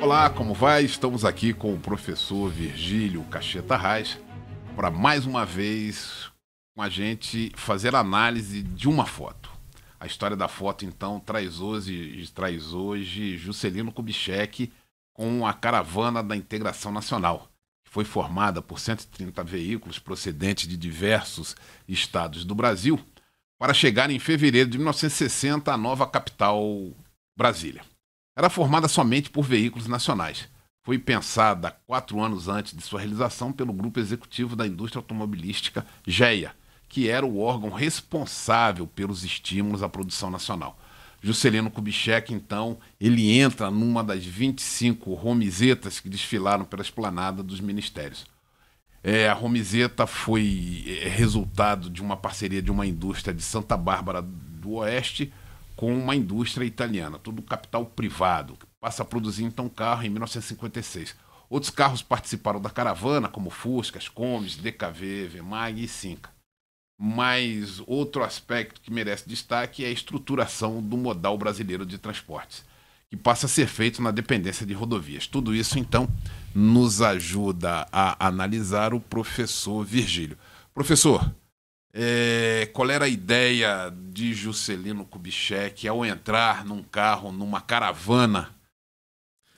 Olá, como vai? Estamos aqui com o professor Virgílio Cacheta Reis para mais uma vez com a gente fazer análise de uma foto. A história da foto, então, traz hoje Juscelino Kubitschek com a Caravana da Integração Nacional, que foi formada por 130 veículos procedentes de diversos estados do Brasil para chegar em fevereiro de 1960 à nova capital, Brasília. Era formada somente por veículos nacionais. Foi pensada 4 anos antes de sua realização pelo Grupo Executivo da Indústria Automobilística, GEA, que era o órgão responsável pelos estímulos à produção nacional. Juscelino Kubitschek, então, ele entra numa das 25 romizetas que desfilaram pela esplanada dos ministérios. A romizeta foi resultado de uma parceria de uma indústria de Santa Bárbara do Oeste com uma indústria italiana, tudo capital privado, que passa a produzir então carro em 1956. Outros carros participaram da caravana, como Fuscas, Kombis, DKV, Vemag e Cinca. Mas outro aspecto que merece destaque é a estruturação do modal brasileiro de transportes, que passa a ser feito na dependência de rodovias. Tudo isso, então, nos ajuda a analisar o professor Virgílio. Professor, qual era a ideia de Juscelino Kubitschek ao entrar num carro, numa caravana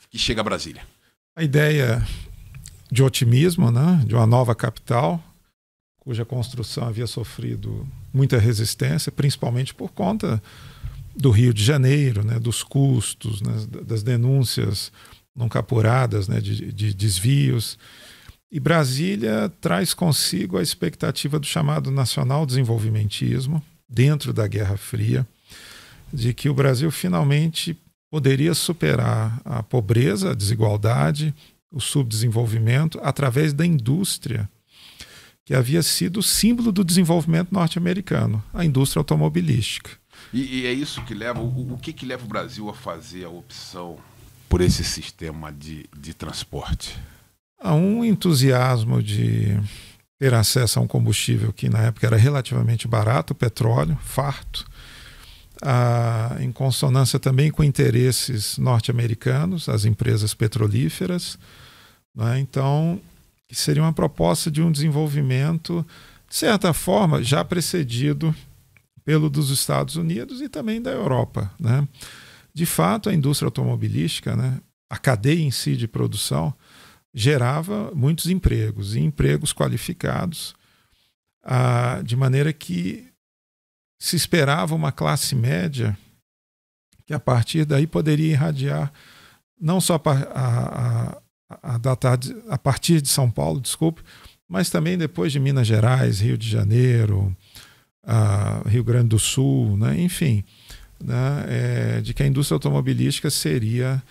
que chega a Brasília? A ideia de otimismo, né, de uma nova capital, cuja construção havia sofrido muita resistência, principalmente por conta do Rio de Janeiro, né, dos custos, né, das denúncias nunca apuradas, né, de desvios. E Brasília traz consigo a expectativa do chamado nacional desenvolvimentismo, dentro da Guerra Fria, de que o Brasil finalmente poderia superar a pobreza, a desigualdade, o subdesenvolvimento, através da indústria, que havia sido o símbolo do desenvolvimento norte-americano, a indústria automobilística. E é isso que leva, o que leva o Brasil a fazer a opção por esse sistema de transporte? Há um entusiasmo de ter acesso a um combustível que na época era relativamente barato, o petróleo, farto, em consonância também com interesses norte-americanos, as empresas petrolíferas, né? Então, seria uma proposta de um desenvolvimento, de certa forma, já precedido pelo dos Estados Unidos e também da Europa, né? De fato, a indústria automobilística, né, a cadeia em si de produção, gerava muitos empregos, e empregos qualificados, de maneira que se esperava uma classe média que a partir daí poderia irradiar não só a partir de São Paulo, mas também depois de Minas Gerais, Rio de Janeiro, Rio Grande do Sul, né, enfim, né, de que a indústria automobilística seria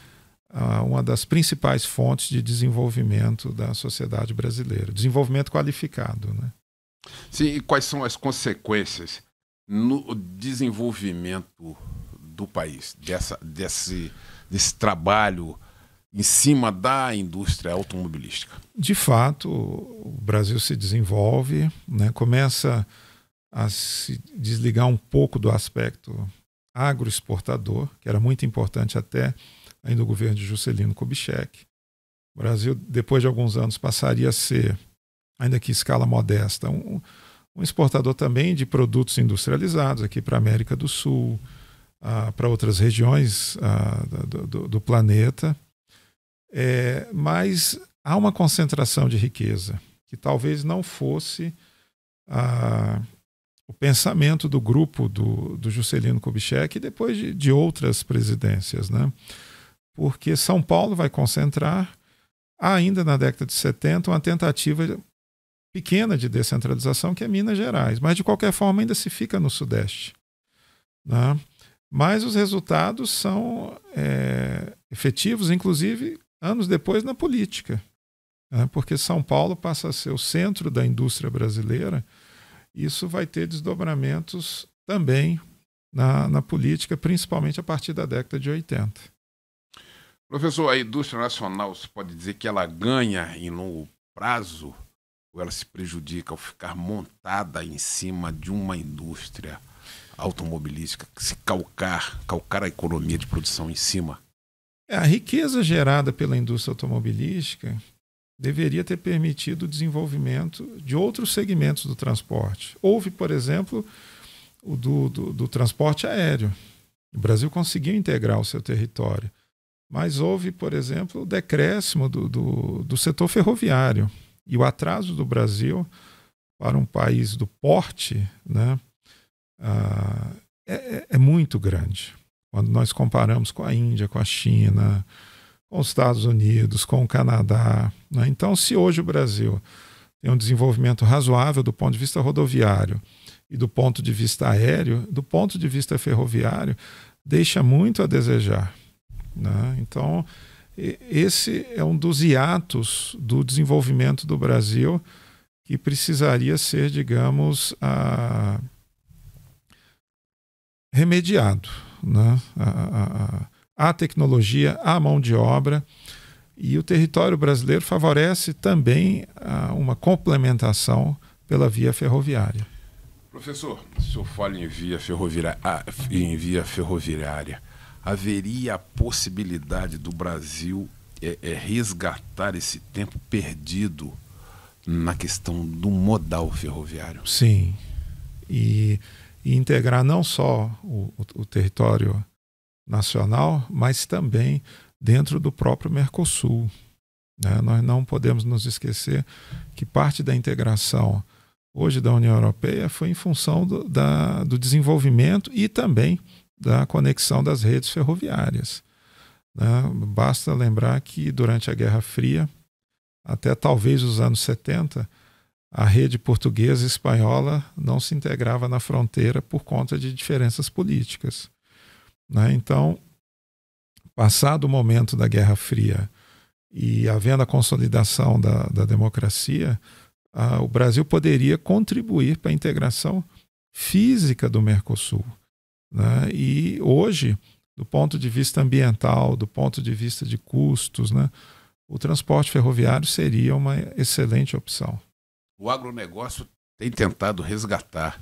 uma das principais fontes de desenvolvimento da sociedade brasileira, desenvolvimento qualificado, né? Sim, e quais são as consequências no desenvolvimento do país, desse trabalho em cima da indústria automobilística? De fato, o Brasil se desenvolve, né, começa a se desligar um pouco do aspecto agroexportador, que era muito importante até ainda o governo de Juscelino Kubitschek. O Brasil, depois de alguns anos, passaria a ser, ainda que em escala modesta, um exportador também de produtos industrializados aqui para a América do Sul, para outras regiões do planeta. Mas há uma concentração de riqueza que talvez não fosse o pensamento do grupo do Juscelino Kubitschek e depois de outras presidências, né? Porque São Paulo vai concentrar, ainda na década de 70, uma tentativa pequena de descentralização, que é Minas Gerais, mas de qualquer forma ainda se fica no Sudeste, né? Mas os resultados são efetivos, inclusive anos depois na política, né? Porque São Paulo passa a ser o centro da indústria brasileira. Isso vai ter desdobramentos também na política, principalmente a partir da década de 80. Professor, a indústria nacional, se pode dizer que ela ganha em longo prazo ou ela se prejudica ao ficar montada em cima de uma indústria automobilística, que se calcar a economia de produção em cima? A riqueza gerada pela indústria automobilística deveria ter permitido o desenvolvimento de outros segmentos do transporte. Houve, por exemplo, o do transporte aéreo. O Brasil conseguiu integrar o seu território, mas houve, por exemplo, o decréscimo do setor ferroviário. E o atraso do Brasil para um país do porte, né, é muito grande. Quando nós comparamos com a Índia, com a China, com os Estados Unidos, com o Canadá, né? Então, se hoje o Brasil tem um desenvolvimento razoável do ponto de vista rodoviário e do ponto de vista aéreo, do ponto de vista ferroviário, deixa muito a desejar, né? Então, esse é um dos hiatos do desenvolvimento do Brasil que precisaria ser, digamos, remediado, né? A tecnologia, a mão de obra, e o território brasileiro favorece também uma complementação pela via ferroviária. Professor, se o senhor fala em via ferroviária, haveria a possibilidade do Brasil resgatar esse tempo perdido na questão do modal ferroviário? Sim, e integrar não só o território nacional, mas também dentro do próprio Mercosul, né? Nós não podemos nos esquecer que parte da integração hoje da União Europeia foi em função do desenvolvimento e também da conexão das redes ferroviárias, né? Basta lembrar que durante a Guerra Fria, até talvez os anos 70, a rede portuguesa e espanhola não se integrava na fronteira por conta de diferenças políticas, né? Então, passado o momento da Guerra Fria e havendo a consolidação da democracia, o Brasil poderia contribuir para a integração física do Mercosul, né? E hoje, do ponto de vista ambiental, do ponto de vista de custos, né, o transporte ferroviário seria uma excelente opção. O agronegócio tem tentado resgatar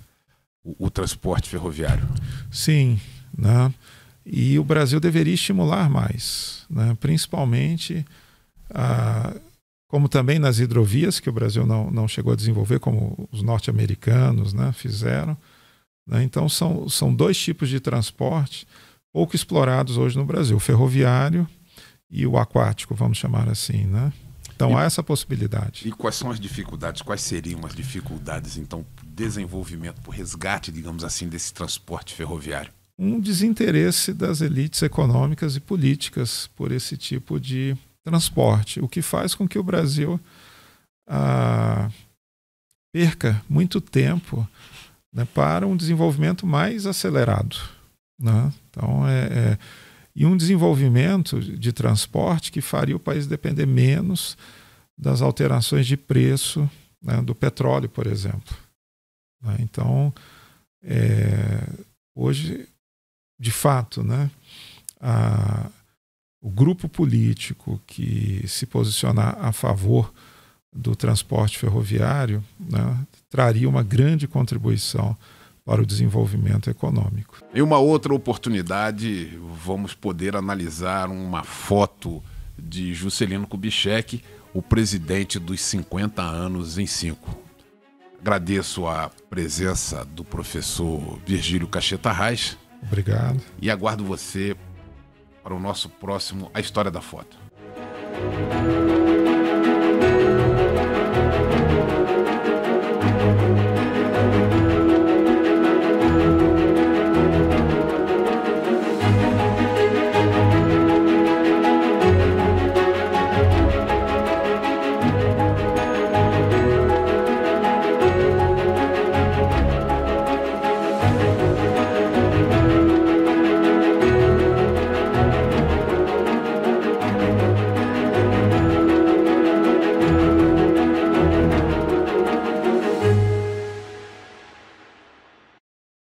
o transporte ferroviário? Sim, né? E o Brasil deveria estimular mais, né? Principalmente, como também nas hidrovias, que o Brasil não chegou a desenvolver, como os norte-americanos, né, fizeram, né? Então são dois tipos de transporte pouco explorados hoje no Brasil, o ferroviário e o aquático, vamos chamar assim, né? Então há essa possibilidade. E quais são as dificuldades? Quais seriam as dificuldades, então, para o desenvolvimento, para o resgate, digamos assim, desse transporte ferroviário? Um desinteresse das elites econômicas e políticas por esse tipo de transporte, o que faz com que o Brasil perca muito tempo, né, para um desenvolvimento mais acelerado, né? Então, e um desenvolvimento de transporte que faria o país depender menos das alterações de preço, né, do petróleo, por exemplo, né? Então, hoje, de fato, né, o grupo político que se posicionar a favor do transporte ferroviário, né, traria uma grande contribuição para o desenvolvimento econômico. Em uma outra oportunidade, vamos poder analisar uma foto de Juscelino Kubitschek, o presidente dos 50 anos em 5. Agradeço a presença do professor Virgílio Cacheta Reis. Obrigado. E aguardo você para o nosso próximo A História da Foto.